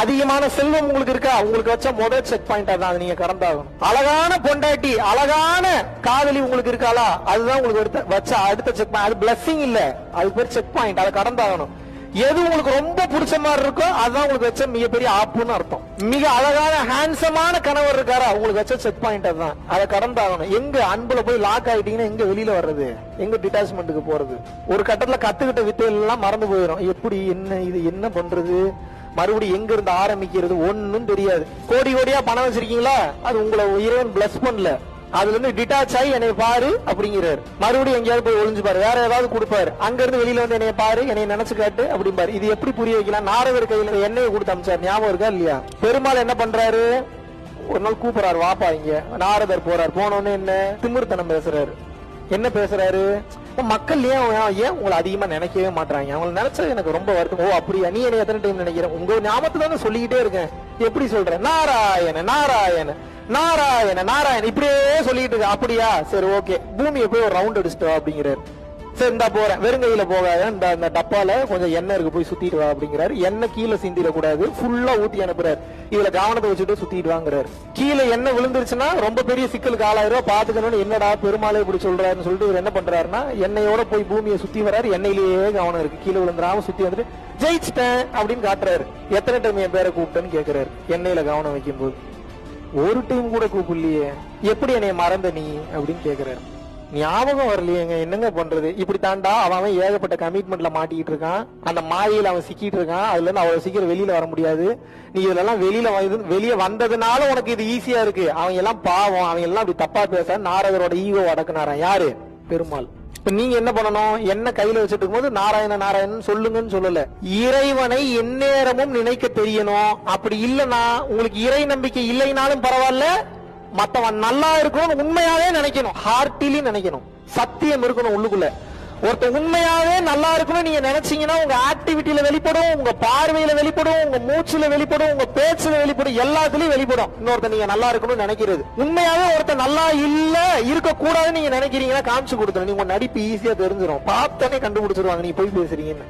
அதிகமான செல்வம் உங்களுக்கு இருக்கா, உங்களுக்கு வச்ச முதல் செக் பாயிண்ட் அதான், நீங்க கடந்தாகணும். அழகான பொண்டாட்டி, அழகான காதலி உங்களுக்கு இருக்காளா, அதுதான் உங்களுக்கு வச்ச அடுத்த செக் பாயிண்ட். அது பிளஸிங் இல்ல, அது பேர் செக் பாயிண்ட், அதை கடந்தாகணும். எது உங்களுக்கு ரொம்ப பிடிச்ச மாதிரி இருக்கோ அதுதான் உங்களுக்கு வச்ச மிகப்பெரிய ஆப்புன்னு அர்த்தம். மிக அழகான ஹேண்ட்ஸமான கணவர் இருக்காரா, உங்களுக்கு வச்ச செக் பாயிண்ட் அதுதான், அதை கடந்தாகணும். எங்க அன்புல போய் லாக் ஆயிட்டீங்கன்னா எங்க வெளியில வர்றது, எங்க டிட்டாச்மெண்ட்டுக்கு போறது? ஒரு கட்டத்துல கத்துக்கிட்ட வித்தைகள் எல்லாம் மறந்து போயிடும். எப்படி என்ன இது என்ன பண்றது, மறுபடியும் எங்க இருந்து ஆரம்பிக்கிறது ஒன்னும் தெரியாது. கோடி கோடியா பணம் வச்சிருக்கீங்களா, அது உங்களை இறைவன் பிளஸ் பண்ணல, அதுல இருந்து டிட்டாச் ஆகி என்னை பாரு அப்படிங்கிறாரு. மறுபடியும் எங்கேயாவது போய் ஒளிஞ்சு பாரு, வேற ஏதாவது கொடுப்பாரு. அங்க இருந்து வெளியில வந்து என்னைய பாரு, என்னைய நினைச்சு காட்டு அப்படிம்பாரு. இது எப்படி புரிய வைக்கலாம்? நாரதர் கையில எண்ணெயை கொடுத்து அமிச்சார், ஞாபகம் இருக்கா இல்லையா? பெருமாள் என்ன பண்றாரு, ஒரு நாள் கூப்பிடுறாரு, வாப்பா இங்க. நாரதர் போறாரு, போனோன்னு என்ன திமிர்த்தனம் பேசுறாரு. என்ன பேசுறாரு, மக்கள் ஏன் உங்களை அதிகமா நினைக்கவே மாட்டாங்க, அவங்களை நினைச்சது எனக்கு ரொம்ப வருத்தம். ஓ அப்படியா, நீ என்ன எத்தனை டைம் நினைக்கிறேன், உங்க ஞாபகத்துல தானே சொல்லிக்கிட்டே இருக்கேன். எப்படி சொல்றேன், நாராயண நாராயண நாராயண நாராயண இப்படியே சொல்லிட்டு இருக்க. அப்படியா, சரி ஓகே, பூமியை போய் ஒரு ரவுண்ட் அடிச்சுட்டு அப்படிங்கிறாரு. சரி இந்தா போறேன், வெறுங்கையில போகாத, இந்த டப்பால கொஞ்சம் எண்ணெய் இருக்கு, போய் சுத்திட்டு வா அப்படிங்கிறாரு. எண்ணெய் கீழே சிந்திட கூடாது, ஃபுல்லா ஊத்தி அனுப்புறாரு. இதுல கவனத்தை வச்சுட்டு சுத்திட்டு வாங்குறாரு. கீழே எண்ணெய் விழுந்துருச்சுன்னா ரொம்ப பெரிய சிக்கலுக்கு ஆளாயிரம், பாத்துக்கணும்னு என்னடா பெருமாளை இப்படி சொல்றாருன்னு சொல்லிட்டு இவர் என்ன பண்றாருன்னா எண்ணெயோட போய் பூமியை சுத்தி வர்றாரு. எண்ணெயிலேயே கவனம் இருக்கு, கீழே விழுந்துடாம சுத்தி வந்துட்டு ஜெயிச்சிட்டேன் அப்படின்னு காட்டுறாரு. எத்தனை டைம் என் பேரை கூப்பிட்டேன்னு கேட்கிறாரு. எண்ணெயில கவனம் வைக்கும் போது ஒரு டைம் கூட கூப்பிடலையே, எப்படி என்னைய மறந்த நீ அப்படின்னு கேக்குறாரு. ஞாபகம் வரலையேங்க, என்னங்க பண்றது? இப்படி தாண்டா அவன் ஏகப்பட்ட கமிட்மெண்ட்ல மாட்டிக்கிட்டு இருக்கான், அந்த மாயையில அவன் சிக்கிட்டு இருக்கான். அதுல இருந்து அவ்வளவு சீக்கிரம் வெளியில வர முடியாது. நீ இதுல எல்லாம் வெளியே வந்ததுனால உனக்கு இது ஈஸியா இருக்கு. அவங்க எல்லாம் பாவம், அவங்க எல்லாம் அப்படி தப்பா பேச நாரதரோட ஈகோ அடக்குனாரான். யாரு? பெருமாள். இப்ப நீங்க என்ன பண்ணணும், என்ன கையில வச்சுட்டு இருக்கும்போது நாராயண நாராயணன் சொல்லுங்கன்னு சொல்லல, இறைவனை எந்நேரமும் நினைக்க தெரியணும். அப்படி இல்லைன்னா உங்களுக்கு இறை நம்பிக்கை இல்லைனாலும் பரவாயில்ல, மத்தவன் நல்லா இருக்கணும் உண்மையாவே நினைக்கணும், ஹார்ட்டிலி நினைக்கணும், சத்தியம் இருக்கணும் உள்ளுக்குள்ள. ஒருத்தர் உண்மையாவே நல்லா இருக்கணும் நீங்க நினைச்சீங்கன்னா உங்க ஆக்டிவிட்டியில வெளிப்படும், உங்க பார்வையில வெளிப்படும், உங்க மூச்சுல வெளிப்படும், உங்க பேச்சுல வெளிப்படும், எல்லாத்துலயும் வெளிப்படும். இன்னொருத்தர் நீங்க நல்லா இருக்கணும்னு நினைக்கிறது. உண்மையாவே ஒருத்தர் நல்லா இல்ல இருக்க கூடாதுன்னு நீங்க நினைக்கிறீங்கன்னா காமிச்சு கொடுத்துரும். நீங்க நடிப்பு ஈஸியா தெரிஞ்சிடும், பார்த்தனே கண்டுபிடிச்சிருவாங்க நீங்க போய் பேசுறீங்கன்னு.